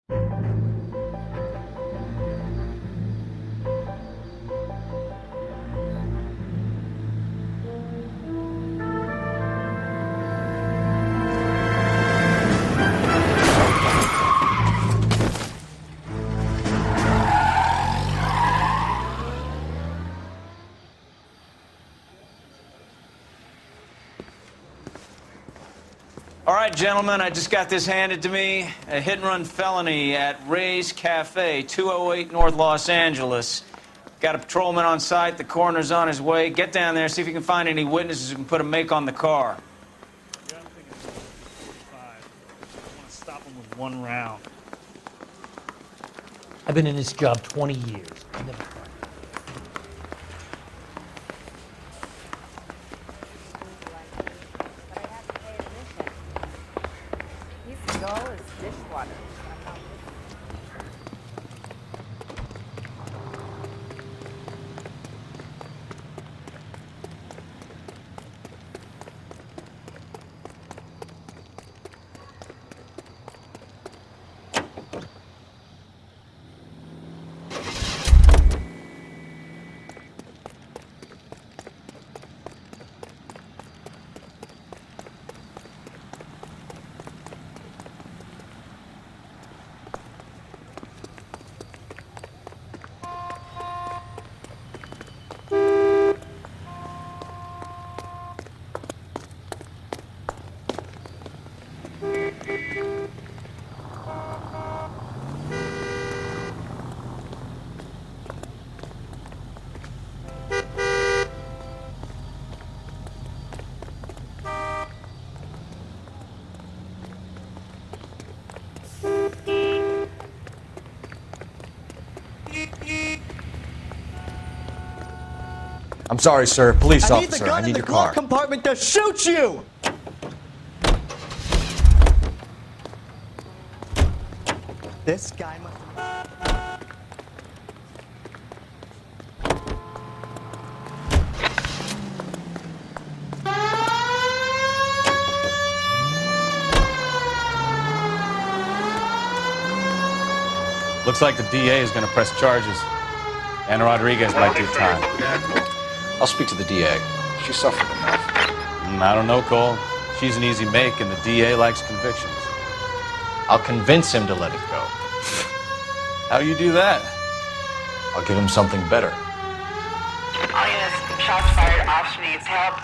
All right, gentlemen, I just got this handed to me. A hit-and-run felony at Ray's Cafe, 208 North Los Angeles. Got a patrolman on site. The coroner's on his way. Get down there, see if you can find any witnesses who can put a make on the car. Yeah, I'm thinking 45. I want to stop him with one round. I've been in this job 20 years. I never tried. All is dishwater. I'm sorry, sir. Police officer, I need your car. I need the gun in the glove compartment to shoot you! This guy must... Looks like the DA is going to press charges. And Rodriguez might do time. I'll speak to the DA. She suffered enough. I don't know, Cole. She's an easy make, and the DA likes convictions. I'll convince him to let it go. How you do that? I'll give him something better. All units, shots fired, officer needs help.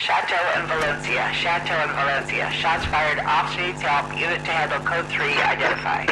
Chateau and Valencia, Chateau and Valencia. Shots fired, officer needs help. Unit to handle code 3, identify.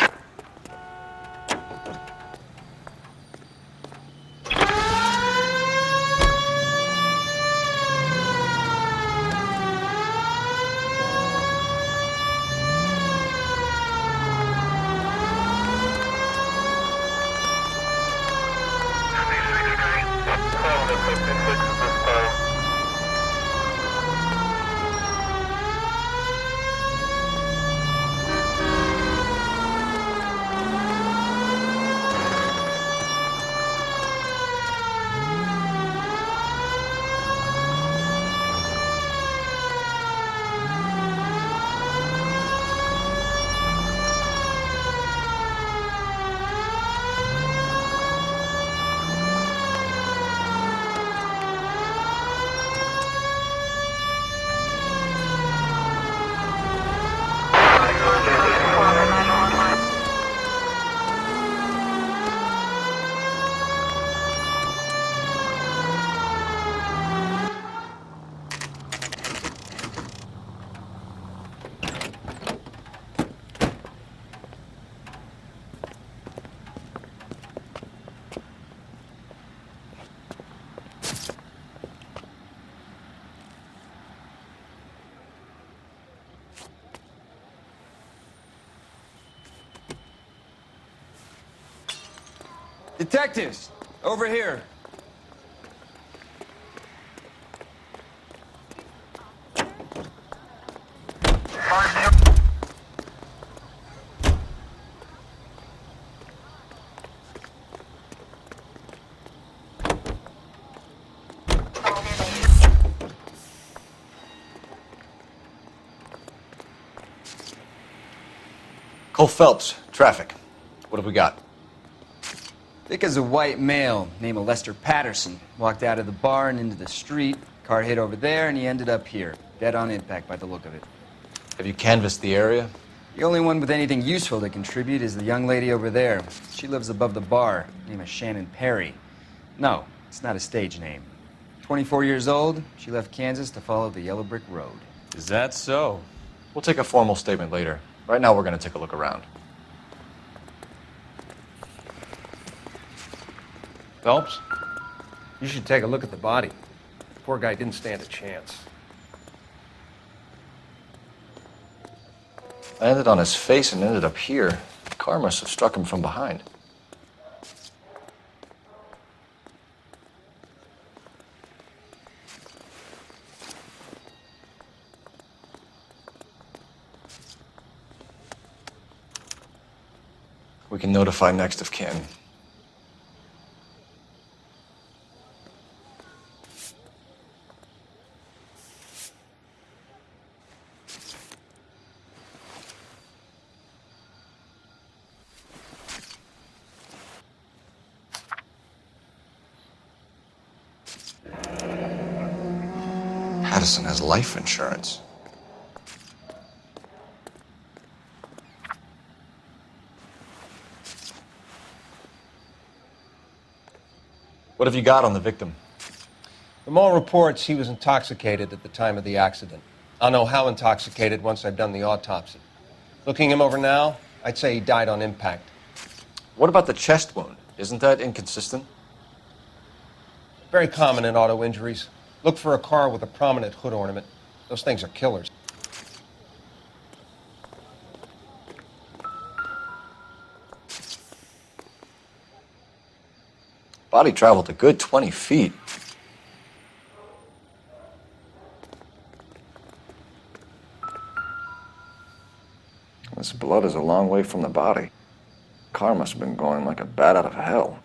Detectives, over here. Cole Phelps, traffic. What have we got? Thick as a white male, named Lester Patterson. Walked out of the bar and into the street. Car hit over there, and he ended up here. Dead on impact by the look of it. Have you canvassed the area? The only one with anything useful to contribute is the young lady over there. She lives above the bar. Name is Shannon Perry. No, it's not a stage name. 24 years old, she left Kansas to follow the Yellow Brick Road. Is that so? We'll take a formal statement later. Right now, we're going to take a look around. Phelps, you should take a look at the body. Poor guy didn't stand a chance. Landed on his face and ended up here. The car must have struck him from behind. We can notify next of kin. Patterson has life insurance. What have you got on the victim? From all reports, he was intoxicated at the time of the accident. I'll know how intoxicated once I've done the autopsy. Looking him over now, I'd say he died on impact. What about the chest wound? Isn't that inconsistent? Very common in auto injuries. Look for a car with a prominent hood ornament. Those things are killers. Body traveled a good 20 feet. This blood is a long way from the body. Car must have been going like a bat out of hell.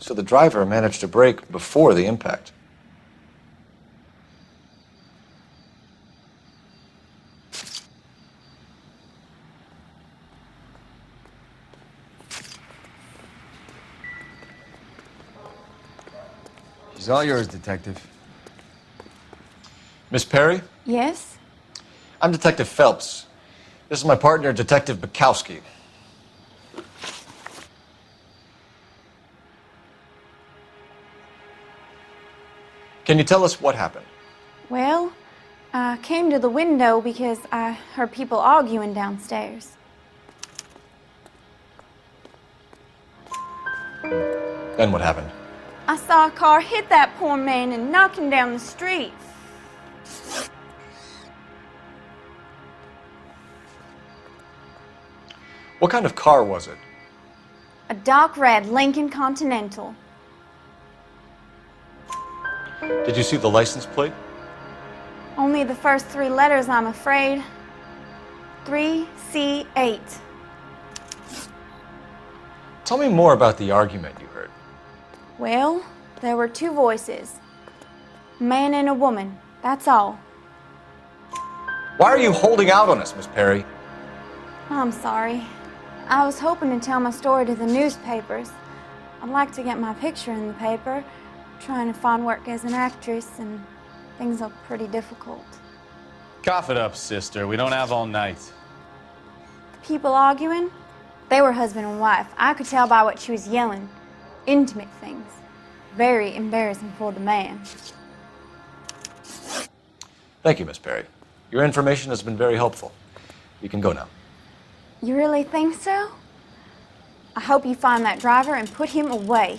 So the driver managed to brake before the impact. She's all yours, Detective. Miss Perry? Yes? I'm Detective Phelps. This is my partner, Detective Bukowski. Can you tell us what happened? Well, I came to the window because I heard people arguing downstairs. Then what happened? I saw a car hit that poor man and knock him down the street. What kind of car was it? A dark red Lincoln Continental. Did you see the license plate? Only the first three letters, I'm afraid. 3C8. Tell me more about the argument you heard. Well, there were two voices. A man and a woman, that's all. Why are you holding out on us, Miss Perry? I'm sorry. I was hoping to tell my story to the newspapers. I'd like to get my picture in the paper. Trying to find work as an actress, and things are pretty difficult. Cough it up, sister. We don't have all night. People arguing? They were husband and wife. I could tell by what she was yelling. Intimate things. Very embarrassing for the man. Thank you, Miss Perry. Your information has been very helpful. You can go now. You really think so? I hope you find that driver and put him away.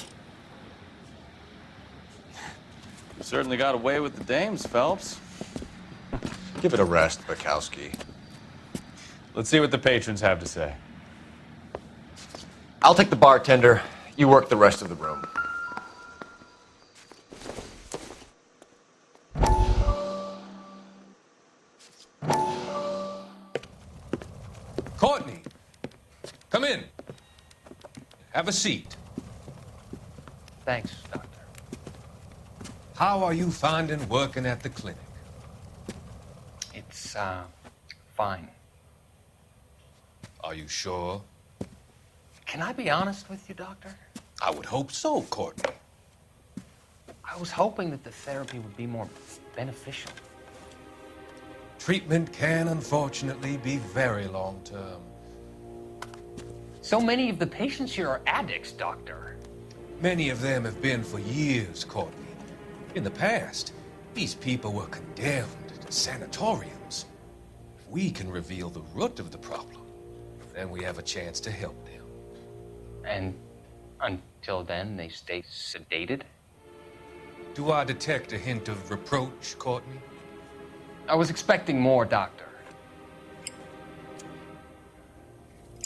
You certainly got away with the dames, Phelps. Give it a rest, Bukowski. Let's see what the patrons have to say. I'll take the bartender. You work the rest of the room. Courtney, come in. Have a seat. Thanks, Doctor. How are you finding working at the clinic? It's, fine. Are you sure? Can I be honest with you, Doctor? I would hope so, Courtney. I was hoping that the therapy would be more beneficial. Treatment can, unfortunately, be very long-term. So many of the patients here are addicts, Doctor. Many of them have been for years, Courtney. In the past, these people were condemned to sanatoriums. If we can reveal the root of the problem, then we have a chance to help them. And until then, they stay sedated? Do I detect a hint of reproach, Courtney? I was expecting more, Doctor.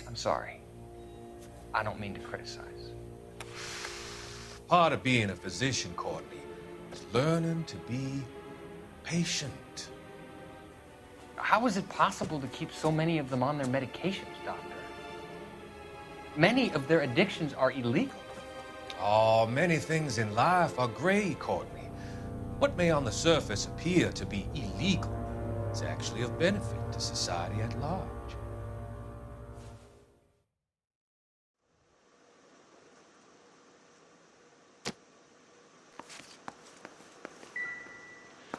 I'm sorry. I don't mean to criticize. Part of being a physician, Courtney, is learning to be patient. How is it possible to keep so many of them on their medications, Doctor? Many of their addictions are illegal. Oh, many things in life are gray, Courtney. What may on the surface appear to be illegal is actually of benefit to society at large.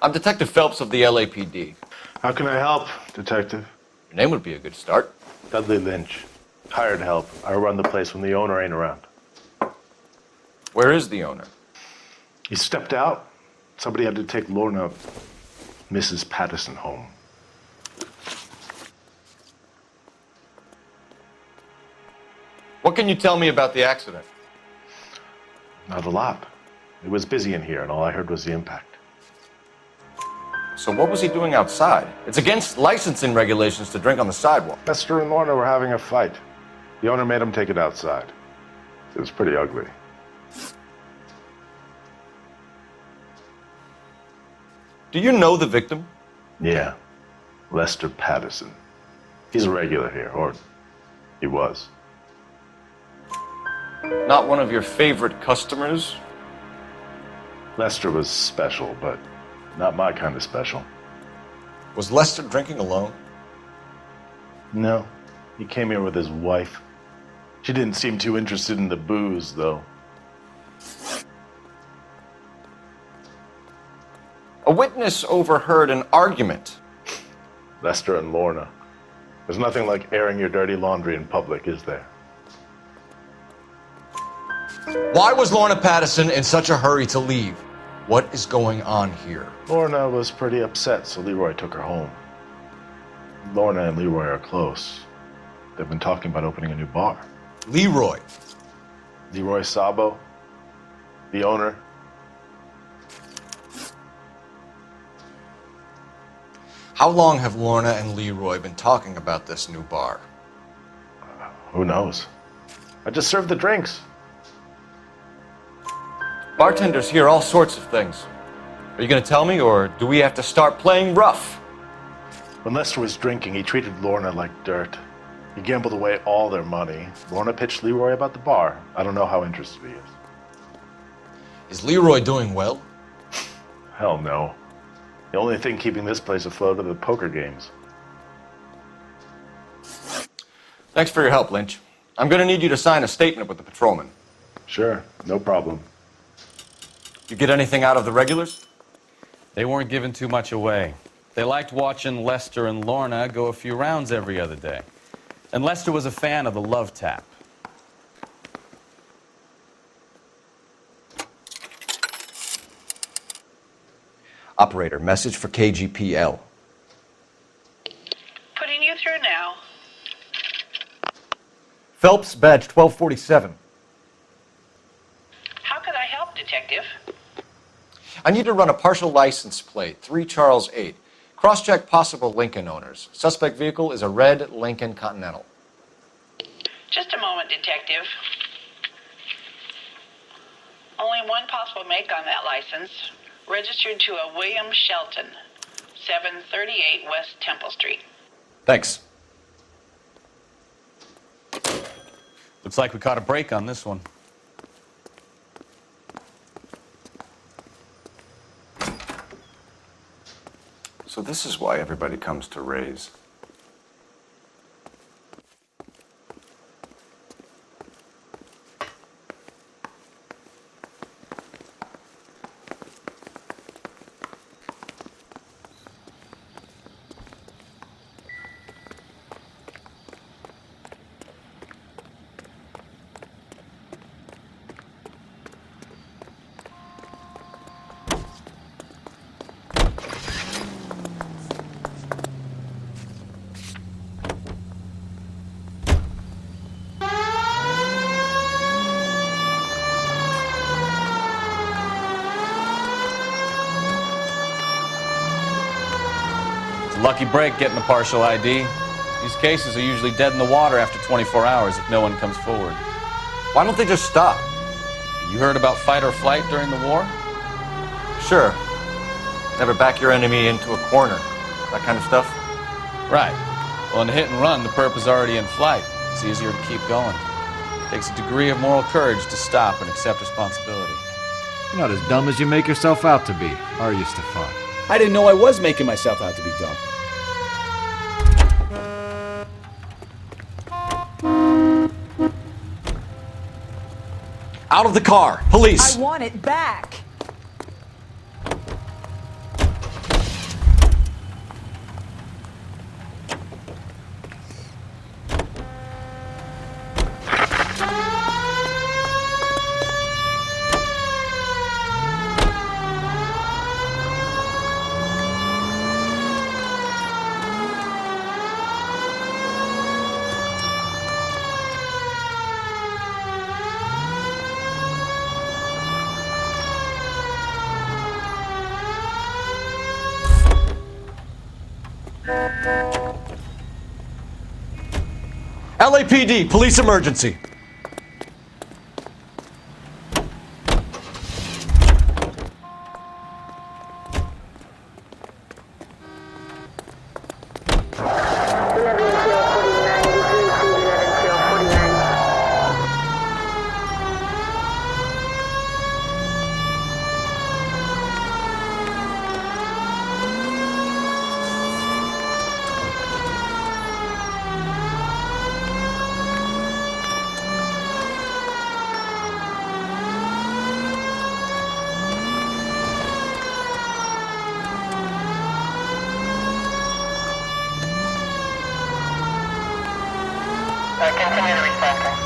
I'm Detective Phelps of the LAPD. How can I help, Detective? Your name would be a good start. Dudley Lynch. Hired help. I run the place when the owner ain't around. Where is the owner? He stepped out. Somebody had to take Lorna, Mrs. Patterson, home. What can you tell me about the accident? Not a lot. It was busy in here, and all I heard was the impact. So what was he doing outside? It's against licensing regulations to drink on the sidewalk. Lester and Lorna were having a fight. The owner made him take it outside. It was pretty ugly. Do you know the victim? Yeah. Lester Patterson. He's a regular here, or he was. Not one of your favorite customers? Lester was special, but not my kind of special. Was Lester drinking alone? No. He came here with his wife. She didn't seem too interested in the booze, though. A witness overheard an argument. Lester and Lorna. There's nothing like airing your dirty laundry in public, is there? Why was Lorna Patterson in such a hurry to leave? What is going on here? Lorna was pretty upset, so Leroy took her home. Lorna and Leroy are close. They've been talking about opening a new bar. Leroy? Leroy Sabo, the owner. How long have Lorna and Leroy been talking about this new bar? Who knows? I just served the drinks. Bartenders hear all sorts of things. Are you going to tell me, or do we have to start playing rough? When Lester was drinking, he treated Lorna like dirt. He gambled away all their money. Lorna pitched Leroy about the bar. I don't know how interested he is. Is Leroy doing well? Hell no. The only thing keeping this place afloat are the poker games. Thanks for your help, Lynch. I'm going to need you to sign a statement with the patrolman. Sure, no problem. You get anything out of the regulars? They weren't giving too much away. They liked watching Lester and Lorna go a few rounds every other day. And Lester was a fan of the love tap. Operator, message for KGPL. Putting you through now. Phelps, badge 1247. How could I help, Detective? I need to run a partial license plate, 3 Charles 8. Cross-check possible Lincoln owners. Suspect vehicle is a red Lincoln Continental. Just a moment, Detective. Only one possible make on that license. Registered to a William Shelton, 738 West Temple Street. Thanks. Looks like we caught a break on this one. So this is why everybody comes to Ray's. Lucky break getting a partial ID. These cases are usually dead in the water after 24 hours if no one comes forward. Why don't they just stop? You heard about fight or flight during the war? Sure. Never back your enemy into a corner. That kind of stuff? Right. Well, in a hit and run, the perp is already in flight. It's easier to keep going. Takes a degree of moral courage to stop and accept responsibility. You're not as dumb as you make yourself out to be, are you, Stefan? I didn't know I was making myself out to be dumb. Out of the car! Police! I want it back! LAPD, police emergency. Continue to respond.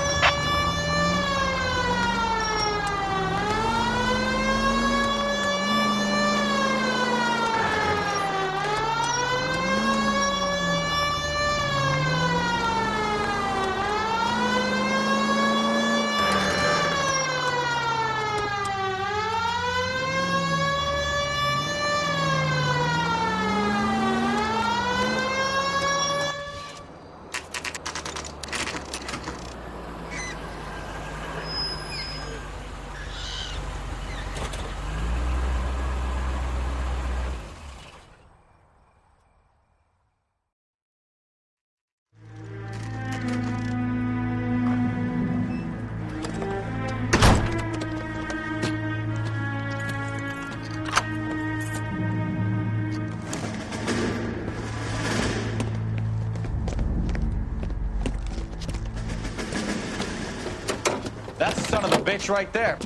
That's the son of a bitch right there.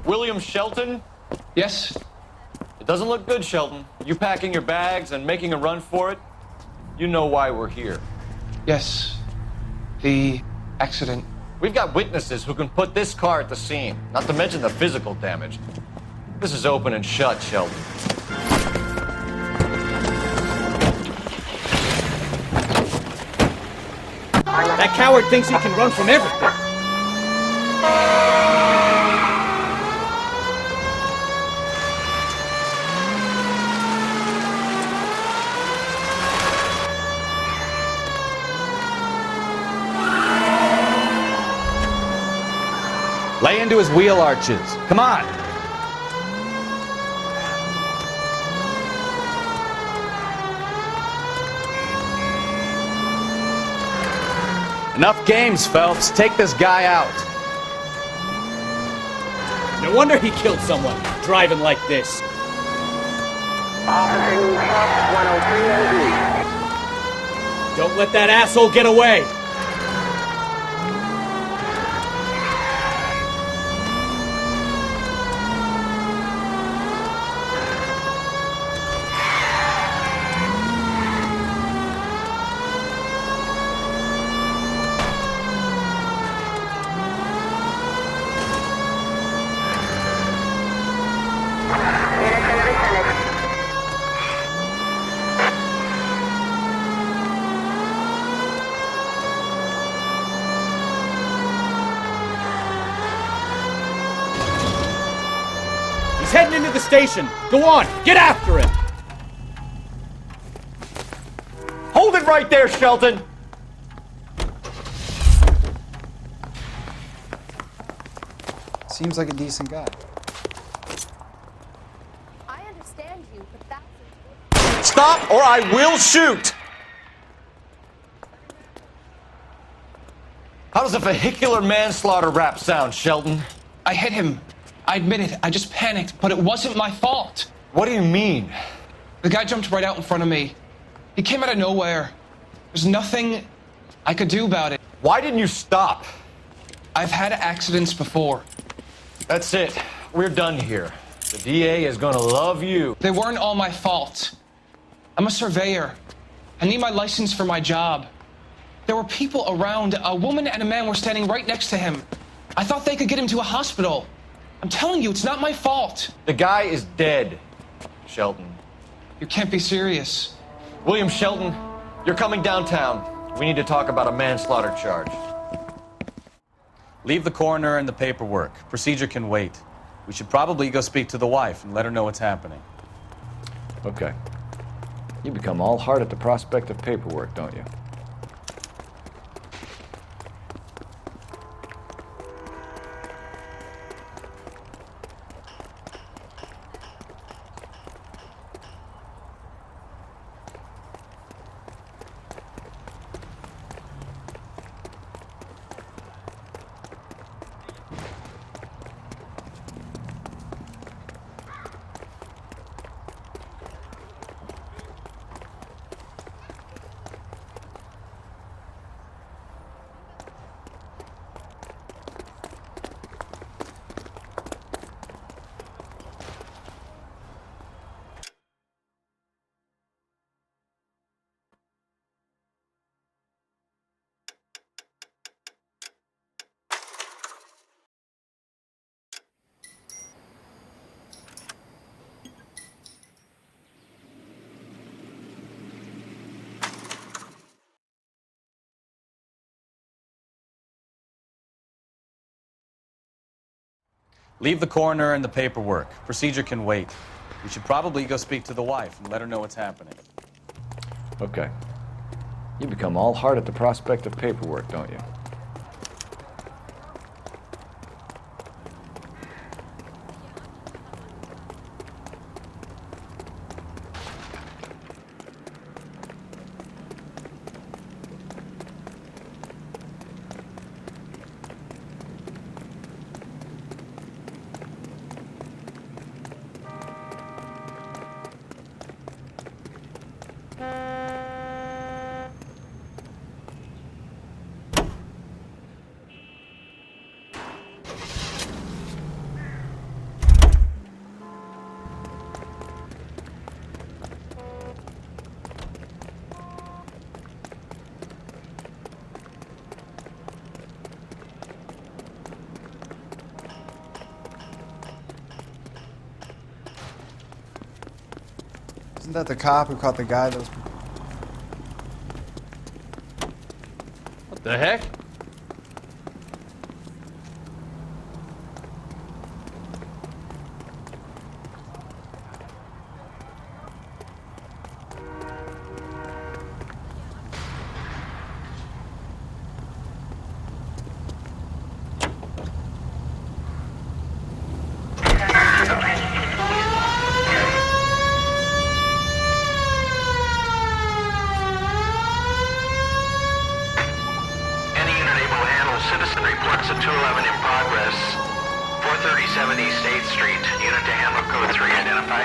William Shelton? Yes? It doesn't look good, Shelton. You packing your bags and making a run for it? You know why we're here. Yes. The accident. We've got witnesses who can put this car at the scene, not to mention the physical damage. This is open and shut, Shelton. That coward thinks he can run from everything. Lay into his wheel arches. Come on. Enough games, Phelps. Take this guy out. No wonder he killed someone, driving like this. Officer needs help, 103 AD. Don't let that asshole get away! He's heading into the station! Go on, get after him! Hold it right there, Shelton! Seems like a decent guy. I understand you, but that's... Stop or I will shoot! How does a vehicular manslaughter rap sound, Shelton? I hit him. I admit it. I just panicked, but it wasn't my fault. What do you mean? The guy jumped right out in front of me. He came out of nowhere. There's nothing I could do about it. Why didn't you stop? I've had accidents before. That's it. We're done here. The DA is gonna love you. They weren't all my fault. I'm a surveyor. I need my license for my job. There were people around. A woman and a man were standing right next to him. I thought they could get him to a hospital. I'm telling you, it's not my fault. The guy is dead, Shelton. You can't be serious. William Shelton, you're coming downtown. We need to talk about a manslaughter charge. Leave the coroner and the paperwork. Procedure can wait. We should probably go speak to the wife and let her know what's happening. Okay. You become all heart at the prospect of paperwork, don't you? Leave the coroner and the paperwork. Procedure can wait. We should probably go speak to the wife and let her know what's happening. Okay. You become all heart at the prospect of paperwork, don't you? Isn't that the cop who caught the guy that was... What the heck? Citizen reports a 211 in progress. 437 East 8th Street. Unit to handle code 3. Identify.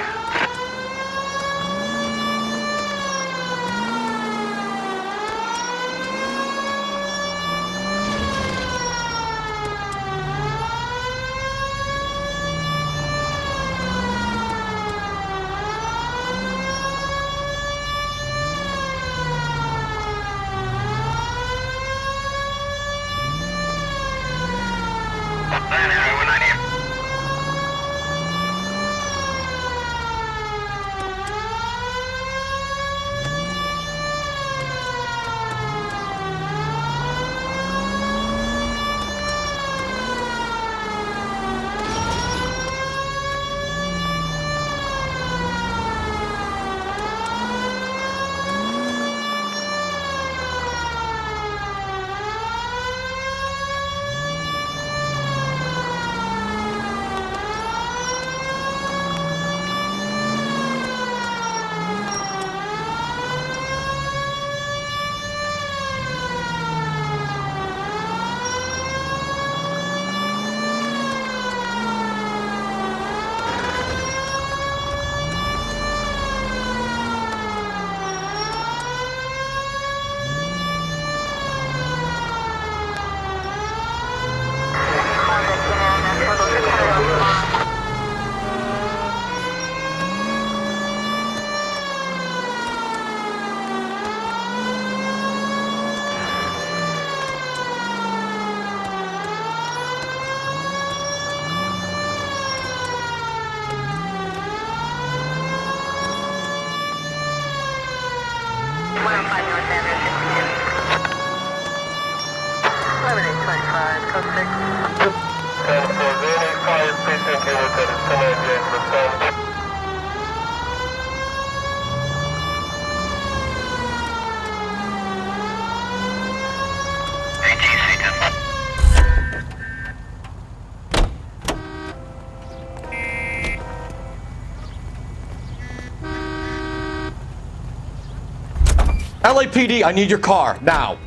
LAPD, I need your car, now.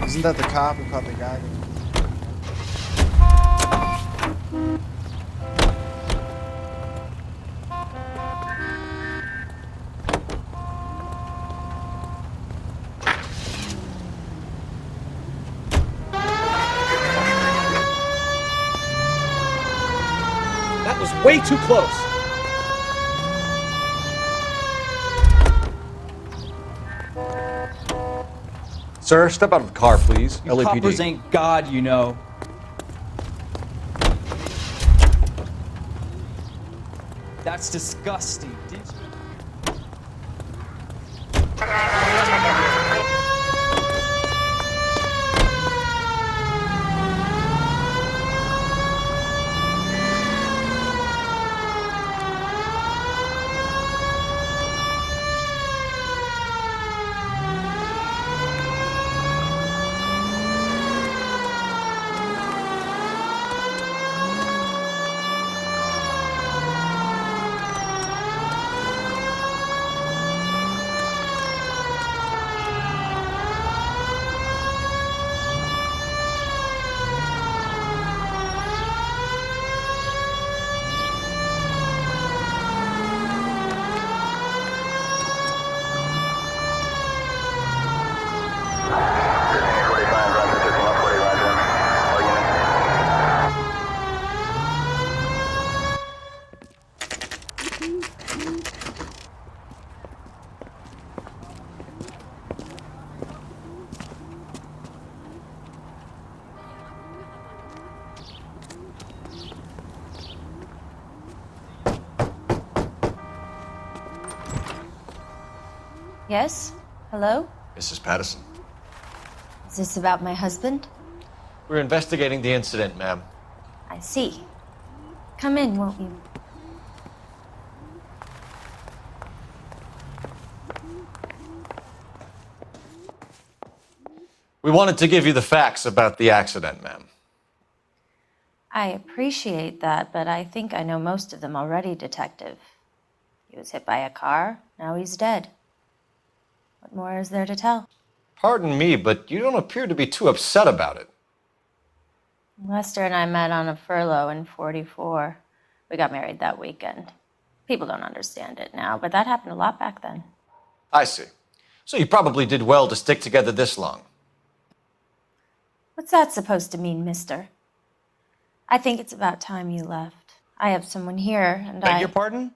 Isn't that the cop who caught the guy? That was way too close. Sir, step out of the car, please. You LAPD. coppers ain't God, you know. That's disgusting. Did you? Yes? Hello? Mrs. Patterson. Is this about my husband? We're investigating the incident, ma'am. I see. Come in, won't you? We wanted to give you the facts about the accident, ma'am. I appreciate that, but I think I know most of them already, Detective. He was hit by a car, now he's dead. What more is there to tell? Pardon me, but you don't appear to be too upset about it. Lester and I met on a furlough in '44. We got married that weekend. People don't understand it now, but that happened a lot back then. I see. So you probably did well to stick together this long. What's that supposed to mean, mister? I think it's about time you left. I have someone here, and Beg your pardon?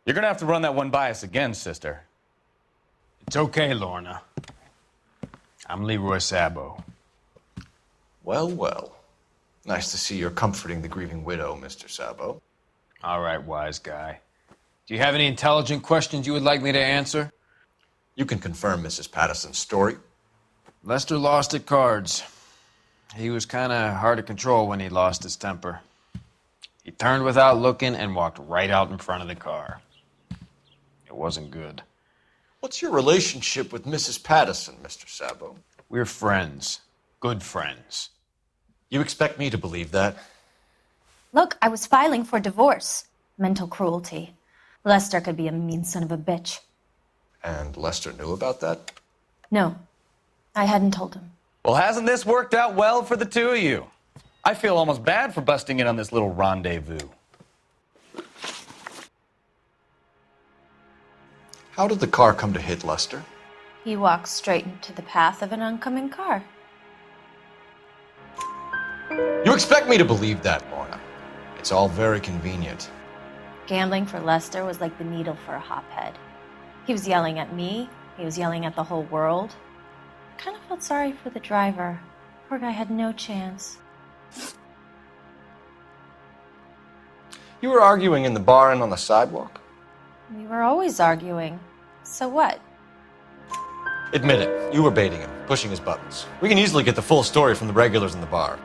You're gonna have to run that one by us again, sister. It's okay, Lorna. I'm Leroy Sabo. Well, well. Nice to see you're comforting the grieving widow, Mr. Sabo. All right, wise guy. Do you have any intelligent questions you would like me to answer? You can confirm Mrs. Patterson's story. Lester lost at cards. He was kind of hard to control when he lost his temper. He turned without looking and walked right out in front of the car. It wasn't good. What's your relationship with Mrs. Patterson, Mr. Sabo? We're friends. Good friends. You expect me to believe that? Look, I was filing for divorce. Mental cruelty. Lester could be a mean son of a bitch. And Lester knew about that? No, I hadn't told him. Well, hasn't this worked out well for the two of you? I feel almost bad for busting in on this little rendezvous. How did the car come to hit Lester? He walked straight into the path of an oncoming car. You expect me to believe that, Lorna? It's all very convenient. Gambling for Lester was like the needle for a hophead. He was yelling at me. He was yelling at the whole world. I kind of felt sorry for the driver. Poor guy had no chance. You were arguing in the bar and on the sidewalk? We were always arguing. So what? Admit it. You were baiting him. pushing his buttons. We can easily get the full story from the regulars in the bar.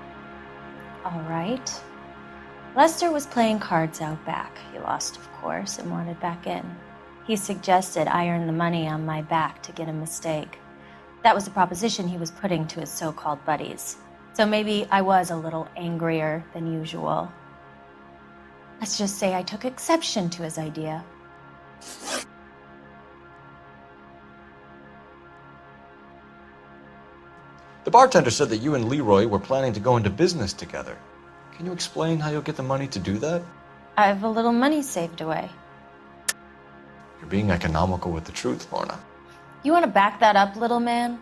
All right. Lester was playing cards out back. He lost, of course, and wanted back in. He suggested I earn the money on my back to get a mistake. That was the proposition he was putting to his so-called buddies. So maybe I was a little angrier than usual. Let's just say I took exception to his idea. The bartender said that you and Leroy were planning to go into business together. Can you explain how you'll get the money to do that? I have a little money saved away. You're being economical with the truth, Lorna. You want to back that up, little man?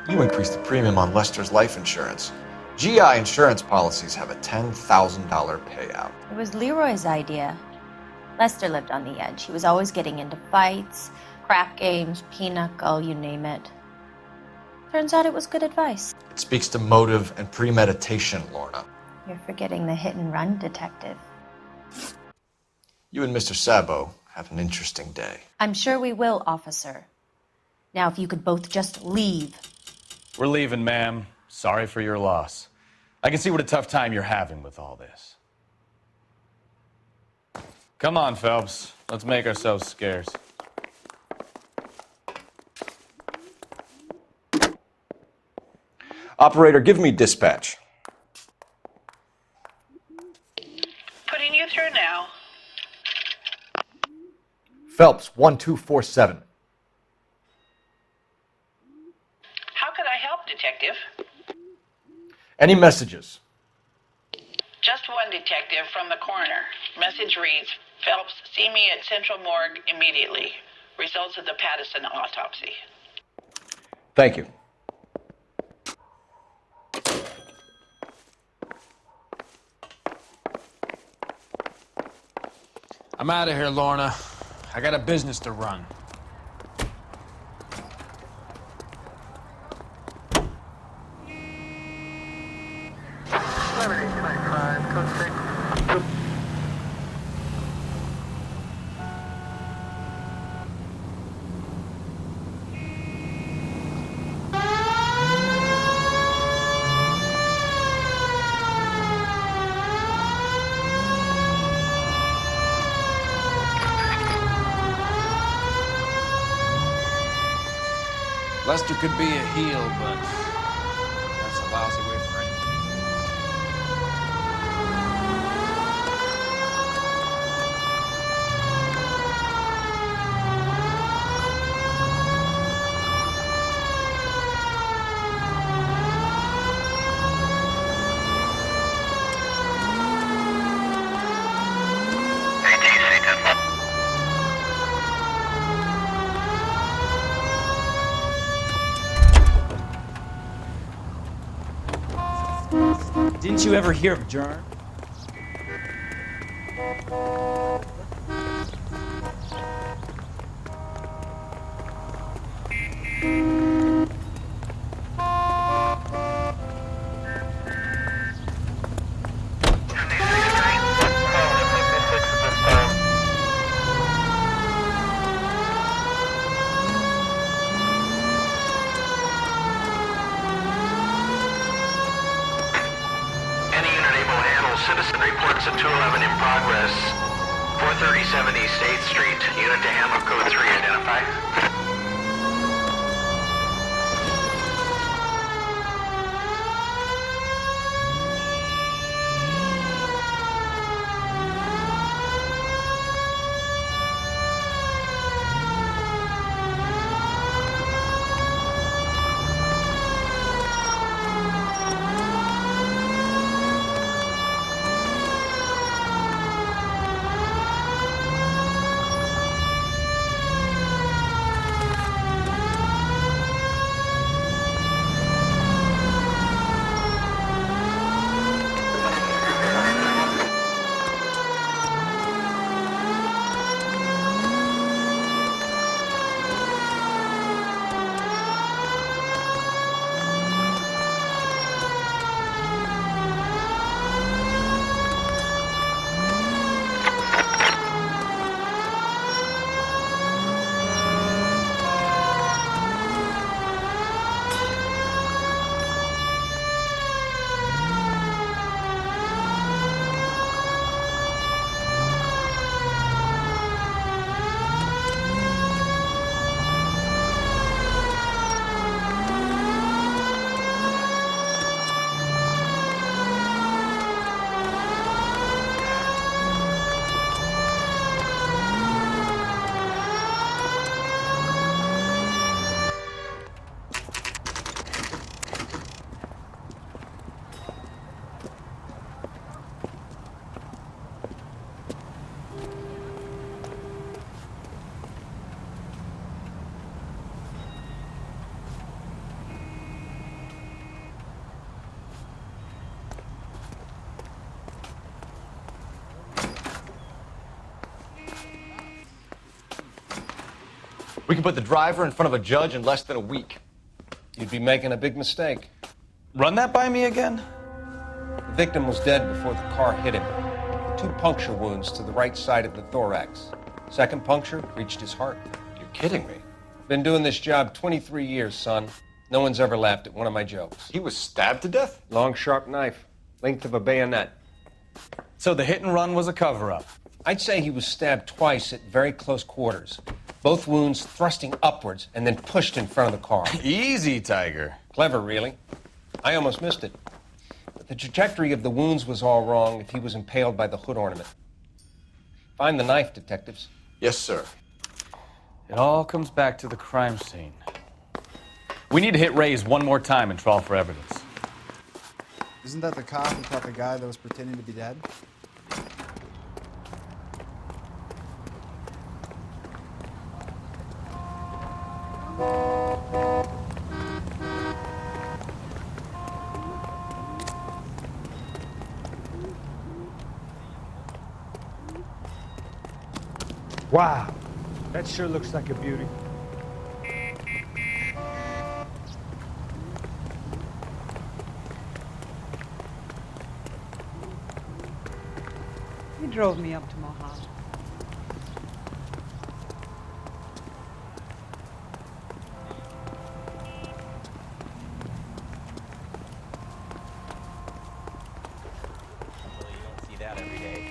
You increased the premium on Lester's life insurance. GI insurance policies have a $10,000 payout. It was Leroy's idea. Lester lived on the edge. He was always getting into fights, crap games, pinochle, you name it. Turns out it was good advice. It speaks to motive and premeditation, Lorna. You're forgetting the hit-and-run detective. You and Mr. Sabo have an interesting day. I'm sure we will, officer. Now, if you could both just leave. We're leaving, ma'am. Sorry for your loss. I can see what a tough time you're having with all this. Come on, Phelps. Let's make ourselves scarce. Operator, give me dispatch. Putting you through now. Phelps, 1247. How could I help, Detective? Any messages? Just one detective from the coroner. Message reads, Phelps, see me at Central Morgue immediately. Results of the Pattison autopsy. Thank you. I'm out of here, Lorna. I got a business to run. Lester could be a heel, but that's a lousy way for anyone. Didn't you ever hear of Jern? Citizen reports a 211 in progress. 437 East 8th Street. Unit to handle code 3 identified. We can put the driver in front of a judge in less than a week. You'd be making a big mistake. Run that by me again? The victim was dead before the car hit him. 2 puncture wounds to the right side of the thorax. Second puncture reached his heart. You're kidding me. Been doing this job 23 years, son. No one's ever laughed at one of my jokes. He was stabbed to death? Long, sharp knife. Length of a bayonet. So the hit and run was a cover-up? I'd say he was stabbed twice at very close quarters. Both wounds thrusting upwards and then pushed in front of the car. Easy, Tiger. Clever, really. I almost missed it. But the trajectory of the wounds was all wrong if he was impaled by the hood ornament. Find the knife, detectives. Yes, sir. It all comes back to the crime scene. We need to hit Ray's one more time and trawl for evidence. Isn't that the cop who caught the guy that was pretending to be dead? Wow, that sure looks like a beauty. He drove me up to Mojave. You don't see that every day.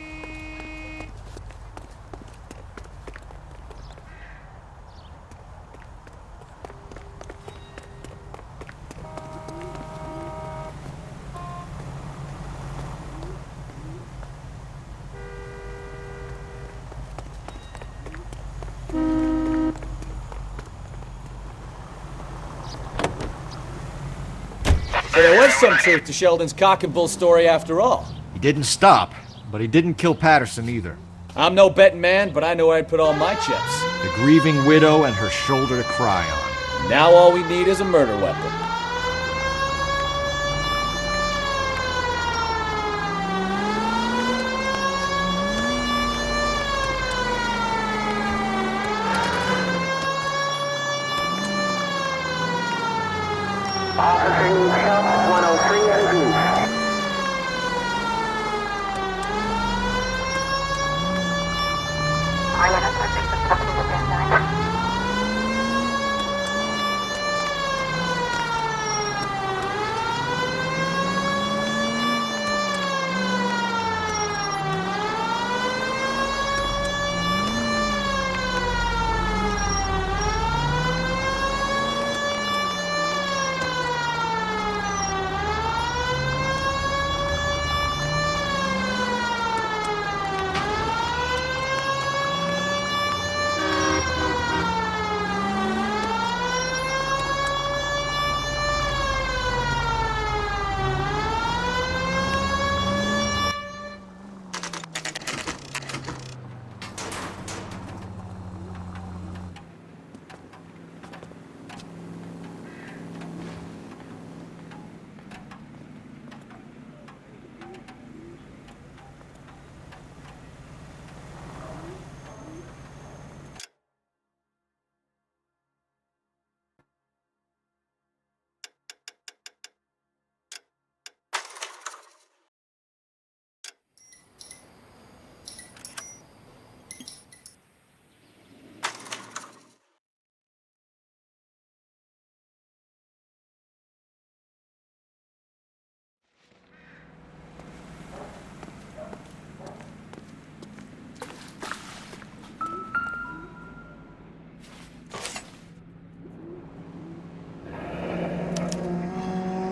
So there was some truth to Sheldon's cock and bull story after all. He didn't stop, but he didn't kill Patterson either. I'm no betting man, but I know where I'd put all my chips. The grieving widow and her shoulder to cry on. Now all we need is a murder weapon. Officer needs help, 103 and Goose.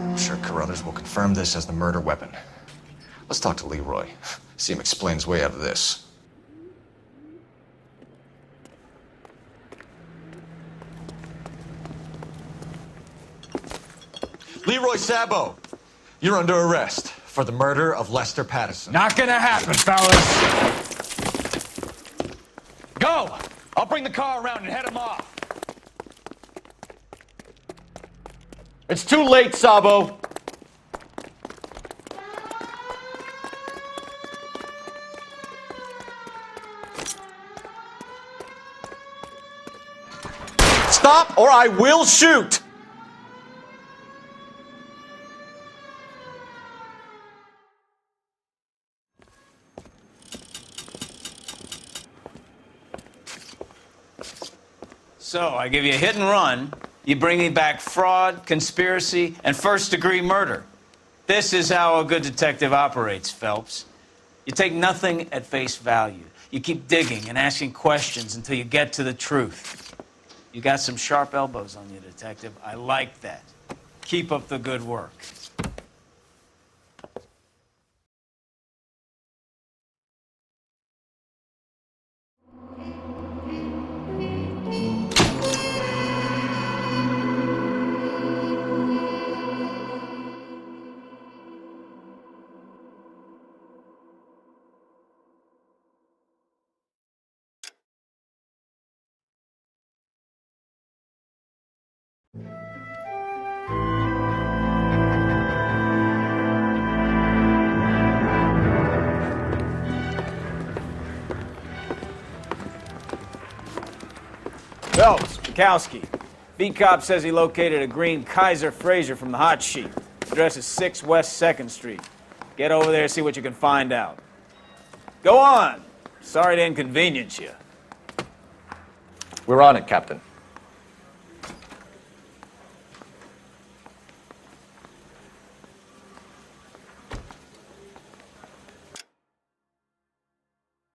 I'm sure Carruthers will confirm this as the murder weapon. Let's talk to Leroy. See him explain his way out of this. Leroy Sabo, you're under arrest for the murder of Lester Patterson. Not gonna happen, fellas. Go! I'll bring the car around and head him off. It's too late, Sabo. Stop or I will shoot! So, I give you a hit and run, you bring me back fraud, conspiracy, and first-degree murder. This is how a good detective operates, Phelps. You take nothing at face value. You keep digging and asking questions until you get to the truth. You got some sharp elbows on you, detective. I like that. Keep up the good work. Phelps, Bukowski. Beat cop says he located a green Kaiser Fraser from the hot sheet. Address is 6 West 2nd Street. Get over there, see what you can find out. Go on. Sorry to inconvenience you. We're on it, Captain.